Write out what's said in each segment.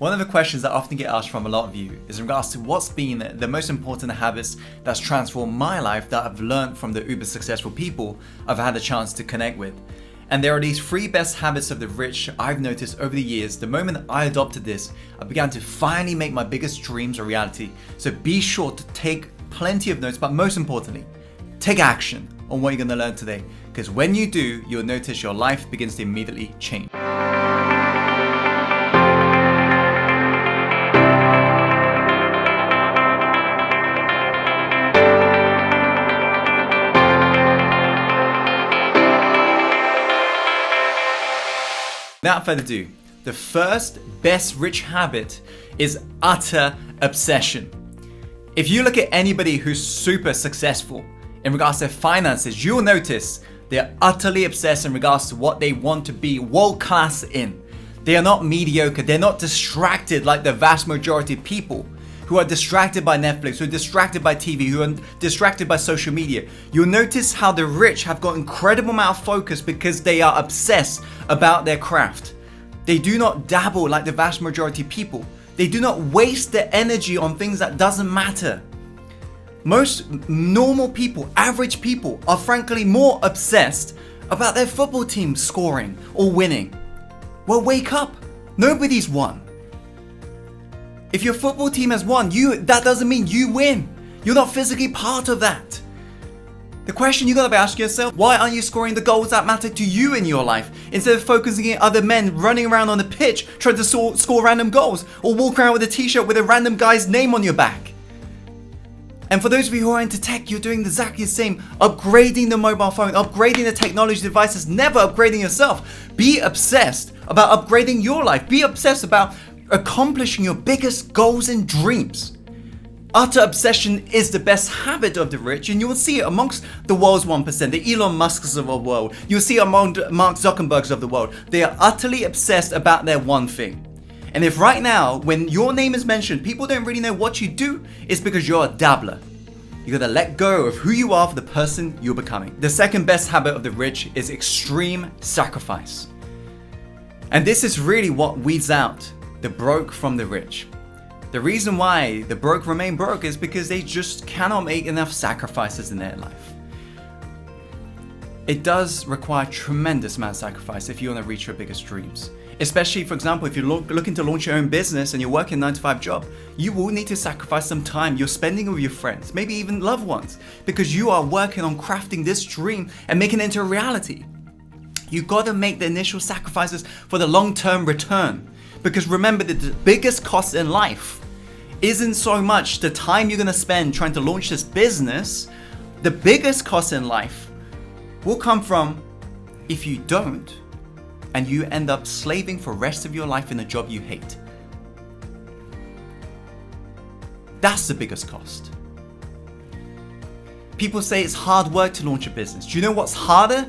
One of the questions that I often get asked from a lot of you is in regards to what's been the most important habits that's transformed my life that I've learned from the uber successful people I've had a chance to connect with. And there are these 3 best habits of the rich I've noticed over the years. The moment I adopted this, I began to finally make my biggest dreams a reality. So be sure to take plenty of notes, but most importantly, take action on what you're going to learn today. Because when you do, you'll notice your life begins to immediately change. Without further ado, the first best rich habit is utter obsession. If you look at anybody who's super successful in regards to their finances, you'll notice they're utterly obsessed in regards to what they want to be world class in. They are not mediocre, they're not distracted like the vast majority of people who are distracted by Netflix, who are distracted by TV, who are distracted by social media. You'll notice how the rich have got incredible amount of focus because they are obsessed about their craft. They do not dabble like the vast majority of people. They do not waste their energy on things that doesn't matter. Most normal people, average people, are frankly more obsessed about their football team scoring or winning. Well, wake up. Nobody's won. If your football team has won, that doesn't mean you win. You're not physically part of that. The question you gotta be asking yourself, why aren't you scoring the goals that matter to you in your life instead of focusing on other men running around on the pitch trying to score random goals or walk around with a t-shirt with a random guy's name on your back? And for those of you who are into tech, you're doing exactly the same. Upgrading the mobile phone, upgrading the technology devices, never upgrading yourself. Be obsessed about upgrading your life. Be obsessed about accomplishing your biggest goals and dreams. Utter obsession is the best habit of the rich, and you will see it amongst the world's 1%, the Elon Musks of the world. You'll see it among Mark Zuckerbergs of the world. They are utterly obsessed about their one thing. And if right now, when your name is mentioned, people don't really know what you do, it's because you're a dabbler. You gotta let go of who you are for the person you're becoming. The second best habit of the rich is extreme sacrifice. And this is really what weeds out the broke from the rich. The reason why the broke remain broke is because they just cannot make enough sacrifices in their life. It does require tremendous amount of sacrifice if you want to reach your biggest dreams. Especially, for example, if you're looking to launch your own business and you're working a 9-to-5 job, you will need to sacrifice some time you're spending with your friends, maybe even loved ones, because you are working on crafting this dream and making it into a reality. You gotta make the initial sacrifices for the long-term return. Because remember that the biggest cost in life isn't so much the time you're gonna spend trying to launch this business. The biggest cost in life will come from if you don't, and you end up slaving for the rest of your life in a job you hate. That's the biggest cost. People say it's hard work to launch a business. Do you know what's harder?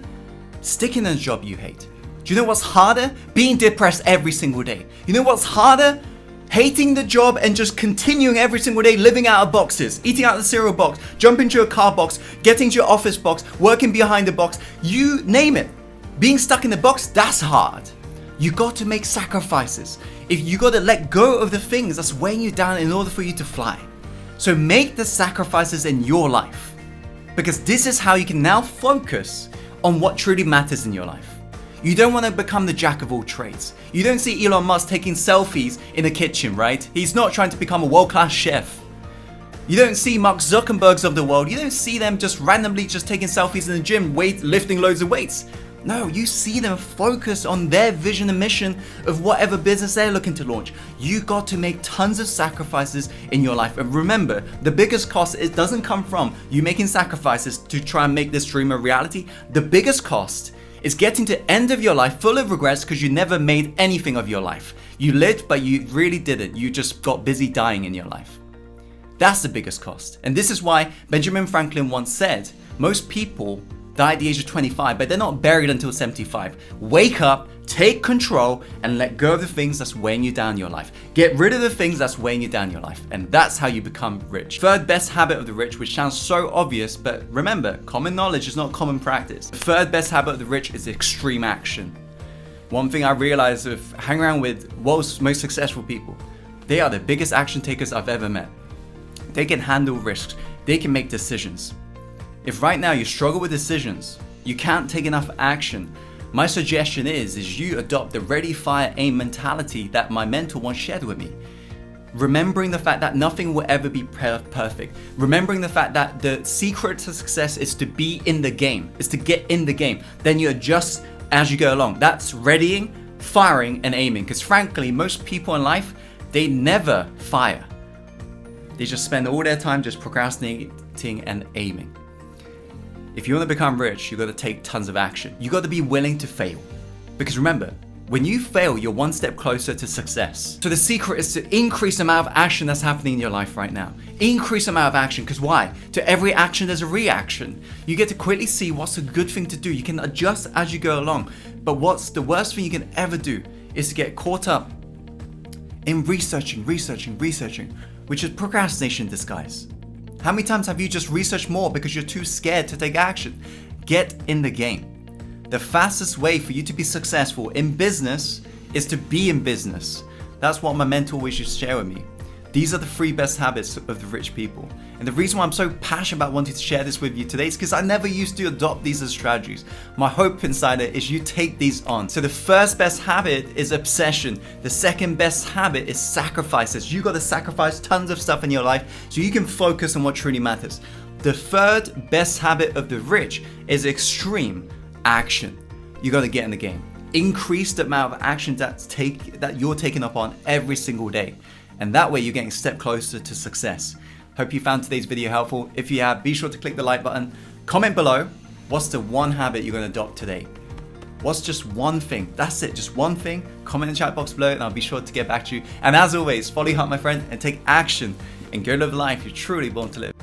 Sticking in a job you hate. Do you know what's harder? Being depressed every single day. You know what's harder? Hating the job and just continuing every single day living out of boxes, eating out of the cereal box, jumping to a car box, getting to your office box, working behind the box, you name it. Being stuck in the box, that's hard. You got to make sacrifices. If you got to let go of the things that's weighing you down in order for you to fly. So make the sacrifices in your life, because this is how you can now focus on what truly matters in your life. You don't want to become the jack of all trades. You don't see Elon Musk taking selfies in the kitchen, right? He's not trying to become a world-class chef. You don't see Mark Zuckerbergs of the world. You don't see them just randomly just taking selfies in the gym, lifting loads of weights. No, you see them focus on their vision and mission of whatever business they're looking to launch. You got to make tons of sacrifices in your life. And remember, the biggest cost, it doesn't come from you making sacrifices to try and make this dream a reality. The biggest cost is getting to the end of your life full of regrets because you never made anything of your life. You lived, but you really didn't. You just got busy dying in your life. That's the biggest cost. And this is why Benjamin Franklin once said, most people die at the age of 25, but they're not buried until 75. Wake up, take control, and let go of the things that's weighing you down in your life. Get rid of the things that's weighing you down in your life, and that's how you become rich. Third best habit of the rich, which sounds so obvious, but remember, common knowledge is not common practice. The third best habit of the rich is extreme action. One thing I realized with hanging around with world's most successful people, they are the biggest action takers I've ever met. They can handle risks. They can make decisions. If right now you struggle with decisions, you can't take enough action, my suggestion is you adopt the ready, fire, aim mentality that my mentor once shared with me. Remembering the fact that nothing will ever be perfect. Remembering the fact that the secret to success is to be in the game, is to get in the game. Then you adjust as you go along. That's readying, firing, and aiming. Because frankly, most people in life, they never fire. They just spend all their time just procrastinating and aiming. If you want to become rich, you got to take tons of action. You got to be willing to fail. Because remember, when you fail, you're one step closer to success. So the secret is to increase the amount of action that's happening in your life right now. Increase the amount of action, because why? To every action, there's a reaction. You get to quickly see what's a good thing to do. You can adjust as you go along. But what's the worst thing you can ever do is to get caught up in researching, which is procrastination in disguise. How many times have you just researched more because you're too scared to take action? Get in the game. The fastest way for you to be successful in business is to be in business. That's what my mentor always used to share with me. These are the 3 best habits of the rich people. And the reason why I'm so passionate about wanting to share this with you today is because I never used to adopt these as strategies. My hope inside it is you take these on. So the first best habit is obsession. The second best habit is sacrifices. You got to sacrifice tons of stuff in your life so you can focus on what truly matters. The third best habit of the rich is extreme action. You got to get in the game. Increase the amount of action that you're taking up on every single day. And that way you're getting a step closer to success. Hope you found today's video helpful. If you have, be sure to click the like button. Comment below, what's the one habit you're going to adopt today? What's just one thing? That's it, just one thing. Comment in the chat box below and I'll be sure to get back to you. And as always, follow your heart, my friend, and take action and go live the life you're truly born to live.